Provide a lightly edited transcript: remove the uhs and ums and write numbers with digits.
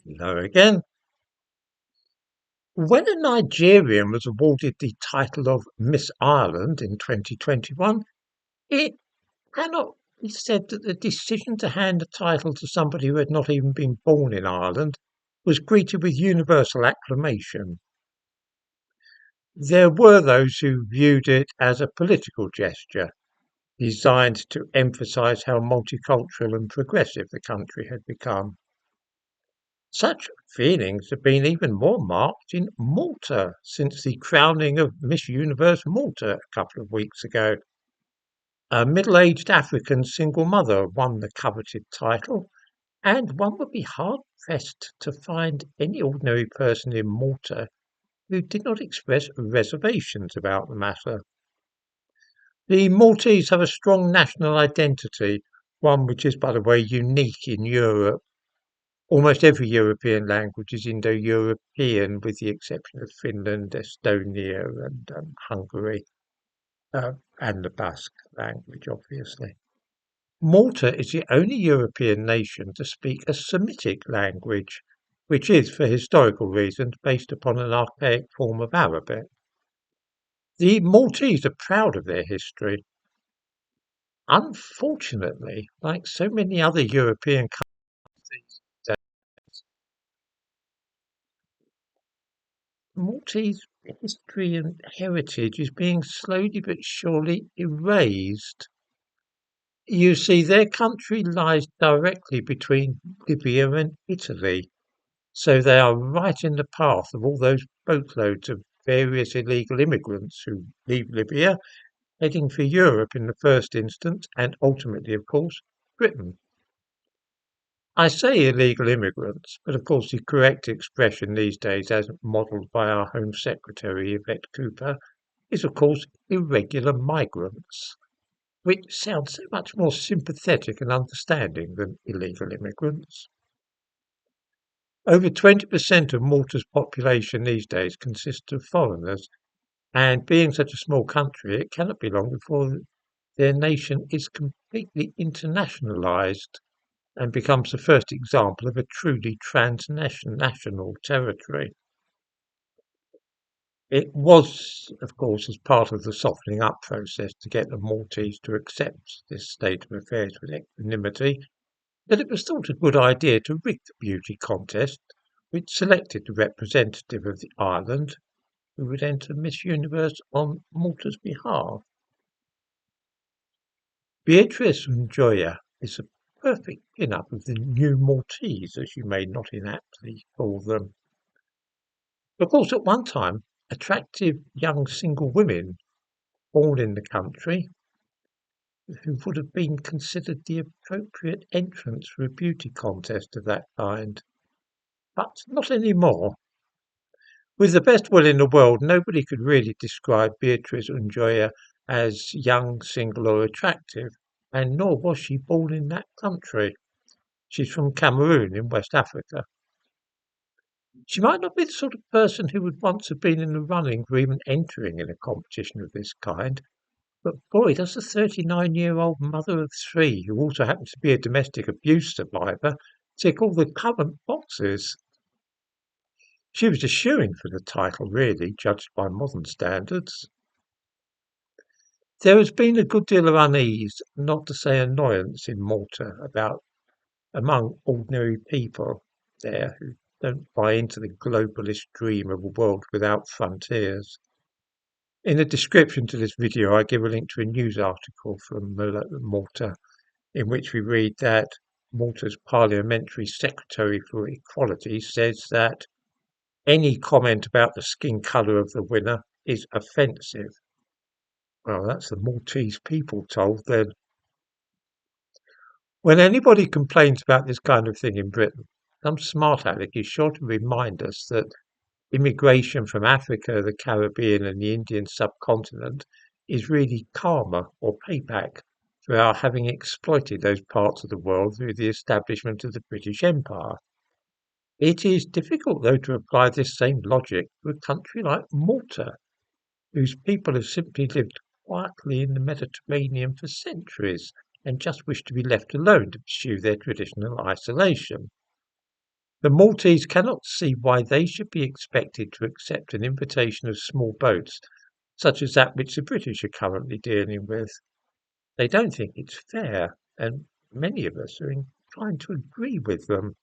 Hello again. When a Nigerian was awarded the title of Miss Ireland in 2021, it cannot be said that the decision to hand the title to somebody who had not even been born in Ireland was greeted with universal acclamation. There were those who viewed it as a political gesture designed to emphasise how multicultural and progressive the country had become. Such feelings have been even more marked in Malta since the crowning of Miss Universe Malta a couple of weeks ago. A middle-aged African single mother won the coveted title, and one would be hard-pressed to find any ordinary person in Malta who did not express reservations about the matter. The Maltese have a strong national identity, one which is, by the way, unique in Europe. Almost every European language is Indo-European, with the exception of Finland, Estonia, and Hungary, and the Basque language, obviously. Malta is the only European nation to speak a Semitic language, which is, for historical reasons, based upon an archaic form of Arabic. The Maltese are proud of their history. Unfortunately, like so many other European countries, Maltese history and heritage is being slowly but surely erased. You see, their country lies directly between Libya and Italy, so they are right in the path of all those boatloads of various illegal immigrants who leave Libya, heading for Europe in the first instance, and ultimately, of course, Britain. I say illegal immigrants, but of course the correct expression these days, as modelled by our Home Secretary Yvette Cooper, is of course irregular migrants, which sounds so much more sympathetic and understanding than illegal immigrants. Over 20% of Malta's population these days consists of foreigners, and being such a small country, it cannot be long before their nation is completely internationalised and becomes the first example of a truly transnational territory. It was, of course, as part of the softening up process to get the Maltese to accept this state of affairs with equanimity that it was thought a good idea to rig the beauty contest, which selected the representative of the island who would enter Miss Universe on Malta's behalf. Beatrice Njoya is a perfect pin-up of the new Maltese, as you may not inaptly call them. Of course, at one time, attractive young single women born in the country who would have been considered the appropriate entrance for a beauty contest of that kind. But not anymore. With the best will in the world, nobody could really describe Beatrice Njoya as young, single, or attractive, and nor was she born in that country. She's from Cameroon in West Africa. She might not be the sort of person who would once have been in the running for even entering in a competition of this kind, but boy, does a 39-year-old mother of three, who also happens to be a domestic abuse survivor, tick all the current boxes. She was a shoo-in for the title, really, judged by modern standards. There has been a good deal of unease, not to say annoyance, in Malta among ordinary people there who don't buy into the globalist dream of a world without frontiers. In the description to this video, I give a link to a news article from Malta, in which we read that Malta's Parliamentary Secretary for Equality says that any comment about the skin colour of the winner is offensive. Well, that's the Maltese people told then. When anybody complains about this kind of thing in Britain, some smart aleck is sure to remind us that immigration from Africa, the Caribbean, and the Indian subcontinent is really karma or payback for our having exploited those parts of the world through the establishment of the British Empire. It is difficult, though, to apply this same logic to a country like Malta, whose people have simply lived quietly in the Mediterranean for centuries and just wish to be left alone to pursue their traditional isolation. The Maltese cannot see why they should be expected to accept an invitation of small boats, such as that which the British are currently dealing with. They don't think it's fair, and many of us are inclined to agree with them.